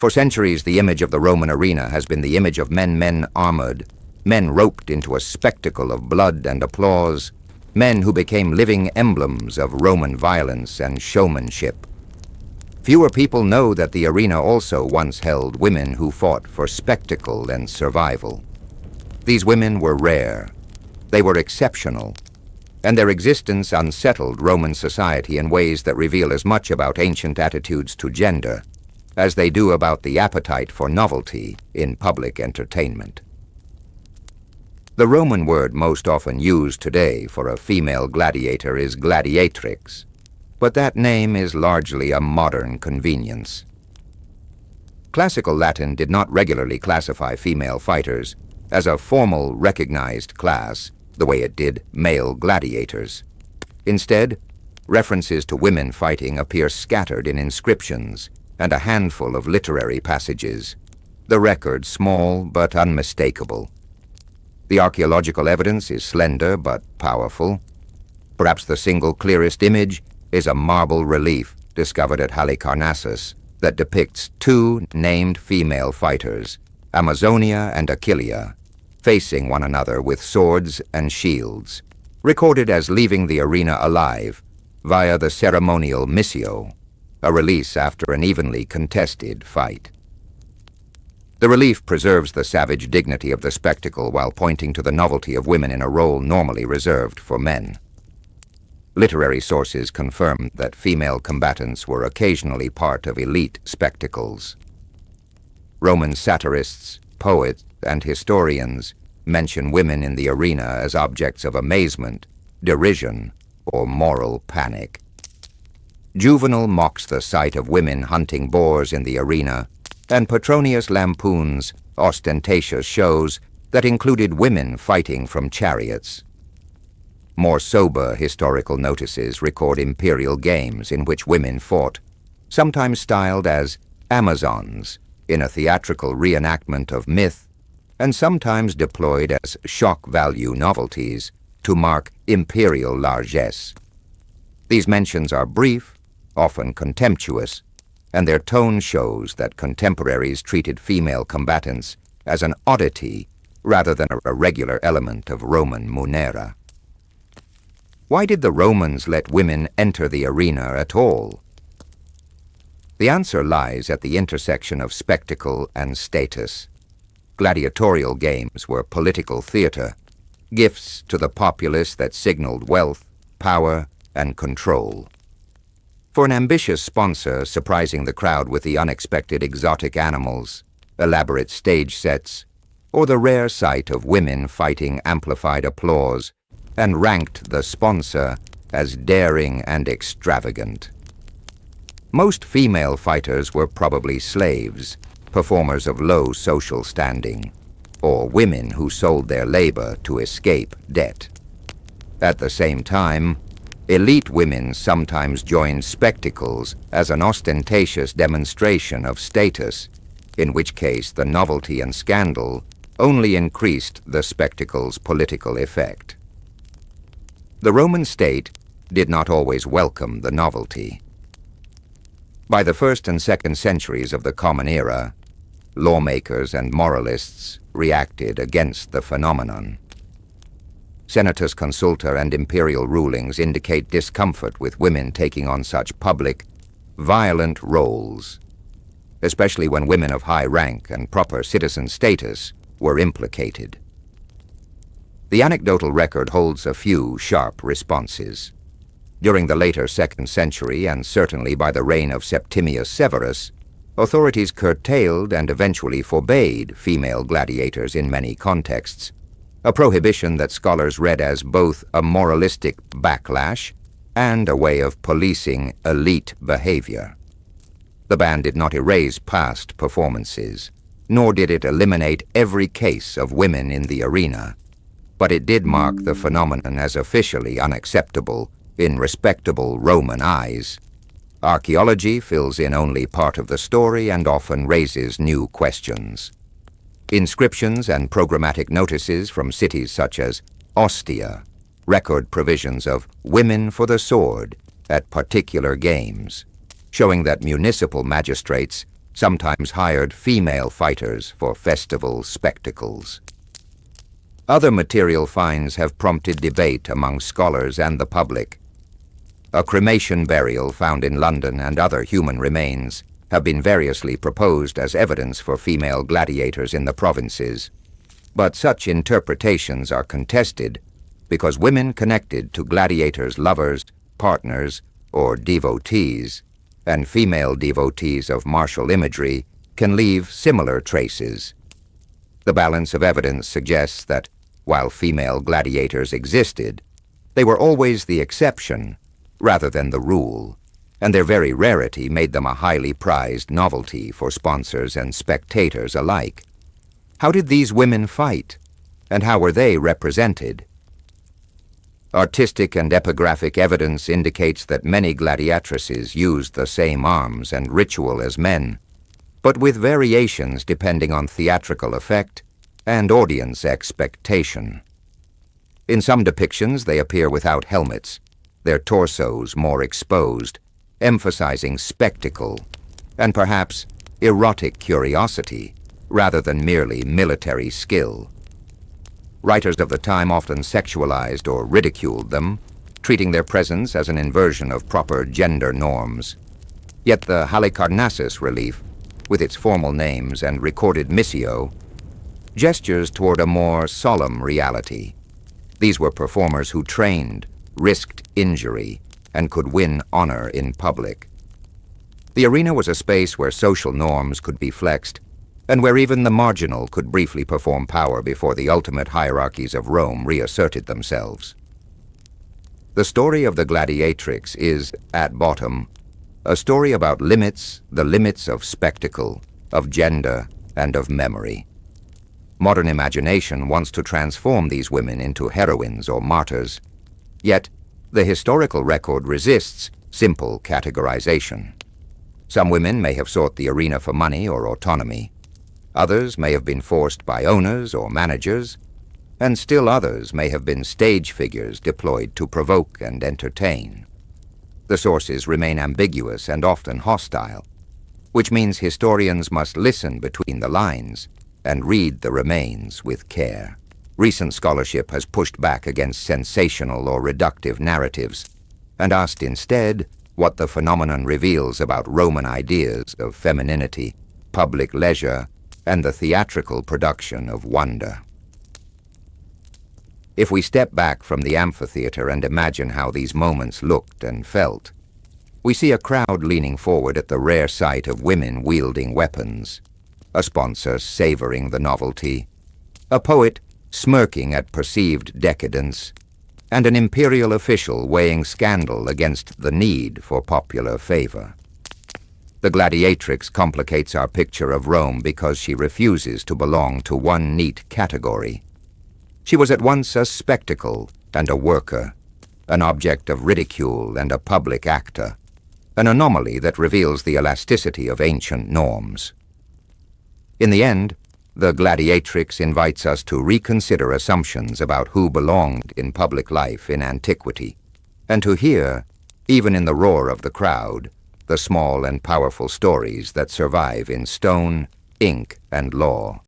For centuries, the image of the Roman arena has been the image of men armored, men roped into a spectacle of blood and applause, men who became living emblems of Roman violence and showmanship. Fewer people know that the arena also once held women who fought for spectacle and survival. These women were rare. They were exceptional, and their existence unsettled Roman society in ways that reveal as much about ancient attitudes to gender as they do about the appetite for novelty in public entertainment. The Roman word most often used today for a female gladiator is gladiatrix, but that name is largely a modern convenience. Classical Latin did not regularly classify female fighters as a formal, recognized class the way it did male gladiators. Instead, references to women fighting appear scattered in inscriptions and a handful of literary passages, the record small but unmistakable. The archaeological evidence is slender but powerful. Perhaps the single clearest image is a marble relief discovered at Halicarnassus that depicts two named female fighters, Amazonia and Achillea, facing one another with swords and shields, recorded as leaving the arena alive via the ceremonial missio, a release after an evenly contested fight. The relief preserves the savage dignity of the spectacle while pointing to the novelty of women in a role normally reserved for men. Literary sources confirm that female combatants were occasionally part of elite spectacles. Roman satirists, poets, and historians mention women in the arena as objects of amazement, derision, or moral panic. Juvenal mocks the sight of women hunting boars in the arena, and Petronius lampoons ostentatious shows that included women fighting from chariots. More sober historical notices record imperial games in which women fought, sometimes styled as Amazons, in a theatrical reenactment of myth, and sometimes deployed as shock-value novelties to mark imperial largesse. These mentions are brief, often contemptuous, and their tone shows that contemporaries treated female combatants as an oddity rather than a regular element of Roman munera. Why did the Romans let women enter the arena at all? The answer lies at the intersection of spectacle and status. Gladiatorial games were political theater, gifts to the populace that signaled wealth, power, and control. For an ambitious sponsor surprising the crowd with the unexpected exotic animals, elaborate stage sets, or the rare sight of women fighting amplified applause, and ranked the sponsor as daring and extravagant. Most female fighters were probably slaves, performers of low social standing, or women who sold their labor to escape debt. At the same time, elite women sometimes joined spectacles as an ostentatious demonstration of status, in which case the novelty and scandal only increased the spectacle's political effect. The Roman state did not always welcome the novelty. By the 1st and 2nd centuries of the Common Era, lawmakers and moralists reacted against the phenomenon. Senatus Consulta and imperial rulings indicate discomfort with women taking on such public, violent roles, especially when women of high rank and proper citizen status were implicated. The anecdotal record holds a few sharp responses. During the later 2nd century, and certainly by the reign of Septimius Severus, authorities curtailed and eventually forbade female gladiators in many contexts, a prohibition that scholars read as both a moralistic backlash and a way of policing elite behavior. The ban did not erase past performances, nor did it eliminate every case of women in the arena, but it did mark the phenomenon as officially unacceptable in respectable Roman eyes. Archaeology fills in only part of the story and often raises new questions. Inscriptions and programmatic notices from cities such as Ostia record provisions of women for the sword at particular games, showing that municipal magistrates sometimes hired female fighters for festival spectacles. Other material finds have prompted debate among scholars and the public. A cremation burial found in London and other human remains have been variously proposed as evidence for female gladiators in the provinces, but such interpretations are contested because women connected to gladiators' lovers, partners, or devotees, and female devotees of martial imagery can leave similar traces. The balance of evidence suggests that, while female gladiators existed, they were always the exception rather than the rule, and their very rarity made them a highly prized novelty for sponsors and spectators alike. How did these women fight, and how were they represented? Artistic and epigraphic evidence indicates that many gladiatrices used the same arms and ritual as men, but with variations depending on theatrical effect and audience expectation. In some depictions, they appear without helmets, their torsos more exposed, emphasizing spectacle and perhaps erotic curiosity rather than merely military skill. Writers of the time often sexualized or ridiculed them, treating their presence as an inversion of proper gender norms. Yet the Halicarnassus relief, with its formal names and recorded missio, gestures toward a more solemn reality. These were performers who trained, risked injury, and could win honor in public. The arena was a space where social norms could be flexed, and where even the marginal could briefly perform power before the ultimate hierarchies of Rome reasserted themselves. The story of the gladiatrix is, at bottom, a story about limits, the limits of spectacle, of gender, and of memory. Modern imagination wants to transform these women into heroines or martyrs, yet the historical record resists simple categorization. Some women may have sought the arena for money or autonomy. Others may have been forced by owners or managers, and still others may have been stage figures deployed to provoke and entertain. The sources remain ambiguous and often hostile, which means historians must listen between the lines and read the remains with care. Recent scholarship has pushed back against sensational or reductive narratives and asked instead what the phenomenon reveals about Roman ideas of femininity, public leisure, and the theatrical production of wonder. If we step back from the amphitheater and imagine how these moments looked and felt, we see a crowd leaning forward at the rare sight of women wielding weapons, a sponsor savoring the novelty, a poet smirking at perceived decadence, and an imperial official weighing scandal against the need for popular favor. The gladiatrix complicates our picture of Rome because she refuses to belong to one neat category. She was at once a spectacle and a worker, an object of ridicule and a public actor, an anomaly that reveals the elasticity of ancient norms. In the end, the gladiatrix invites us to reconsider assumptions about who belonged in public life in antiquity, and to hear, even in the roar of the crowd, the small and powerful stories that survive in stone, ink, and law.